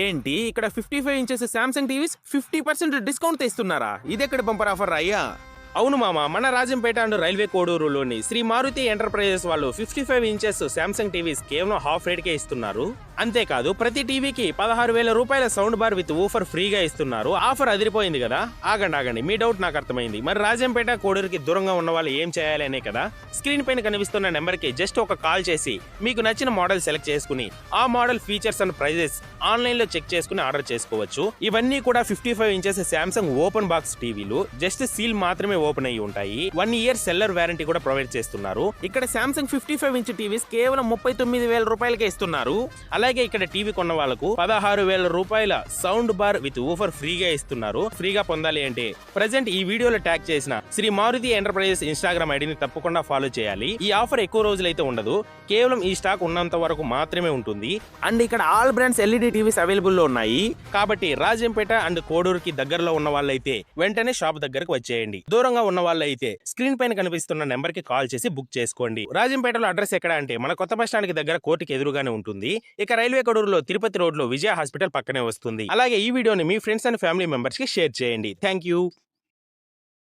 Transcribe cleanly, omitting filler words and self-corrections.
ఏంటి ఇక్కడ 55 inches Samsung TVs 50% discount ఇస్తున్నారా? ఇదెక్కడ బంపర్ ఆఫర్ అయ్యా? అవును మామ, మన రాజంపేట అండ్ రైల్వే కోడూరులోని శ్రీ మారుతి ఎంటర్ప్రైజెస్ వాళ్ళు 55 ఇంచెస్ శాంసంగ్ టీవీస్ కేవలం హాఫ్ రేట్ కే ఇస్తున్నారు. అంతేకాదు ప్రతి టీవీకి 16,000 రూపాయల సౌండ్ బార్ విత్ ఊఫర్ ఫ్రీగా ఇస్తున్నారు. ఆఫర్ అదిరిపోయింది కదా. ఆగండి, మీ డౌట్ నాకు అర్థమైంది. మరి రాజంపేట కోడూరుకి దూరంగా ఉన్న వాళ్ళు ఏం చేయాలి అనే కదా. స్క్రీన్ పైన కనిపిస్తున్న నెంబర్ కి జస్ట్ ఒక కాల్ చేసి మీకు నచ్చిన మోడల్ సెలెక్ట్ చేసుకుని ఆ model features and prices online లో చెక్ చేసుకుని ఆర్డర్ చేసుకోవచ్చు. ఇవన్నీ కూడా 55 ఇంచెస్ శాంసంగ్ ఓపెన్ బాక్స్ టీవీలు. జస్ట్ సీల్ మాత్రమే ఓపెన్ అయ్యి ఉంటాయి. 1 ఇయర్ సెల్లర్ వారంటీ కూడా ప్రొవైడ్ చేస్తున్నారు. ఇక్కడ శాంసంగ్ 55 ఇంచ్ టీవీస్ కేవలం 39,000 రూపాయలకే ఇస్తున్నారు. అలాగే ఇక్కడ టీవీ కొన్న వాళ్ళకు 16,000 రూపాయల సౌండ్ బార్ విత్ ఊఫర్ ఫ్రీగా ఇస్తున్నారు. ఫ్రీగా పొందాలి అంటే ప్రెజెంట్ ఈ వీడియోలో ట్యాగ్ చేసిన శ్రీ మారుతి ఎంటర్ప్రైజెస్ ఇన్స్టాగ్రామ్ ఐడిని తప్పకుండా ఫాలో చేయాలి. ఈ ఆఫర్ ఎక్కువ రోజులైతే ఉండదు, కేవలం ఈ స్టాక్ ఉన్నంత వరకు మాత్రమే ఉంటుంది. అండ్ ఇక్కడ all brands LED TVs available లో ఉన్నాయి. కాబట్టి రాజంపేట అండ్ కోడూరుకి దగ్గరలో ఉన్న వాళ్ళైతే వెంటనే షాప్ దగ్గరకు వచ్చేయండి. దూరంగా ఉన్న వాళ్ళైతే స్క్రీన్ పైన కనిపిస్తున్న నెంబర్ కి కాల్ చేసి బుక్ చేసుకోండి. రాజంపేటలో అడ్రస్ ఎక్కడ అంటే మన కొత్త బస్ స్టాండ్ కి దగ్గర కోర్టుకి ఎదురుగానే ఉంటుంది. ఇక రైల్వే కోడూరులో తిరుపతి రోడ్ లో విజయ హాస్పిటల్ పక్కనే వస్తుంది. అలాగే ఈ వీడియోని మీ ఫ్రెండ్స్ అండ్ ఫ్యామిలీ మెంబర్స్ కి షేర్ చేయండి. Thank you.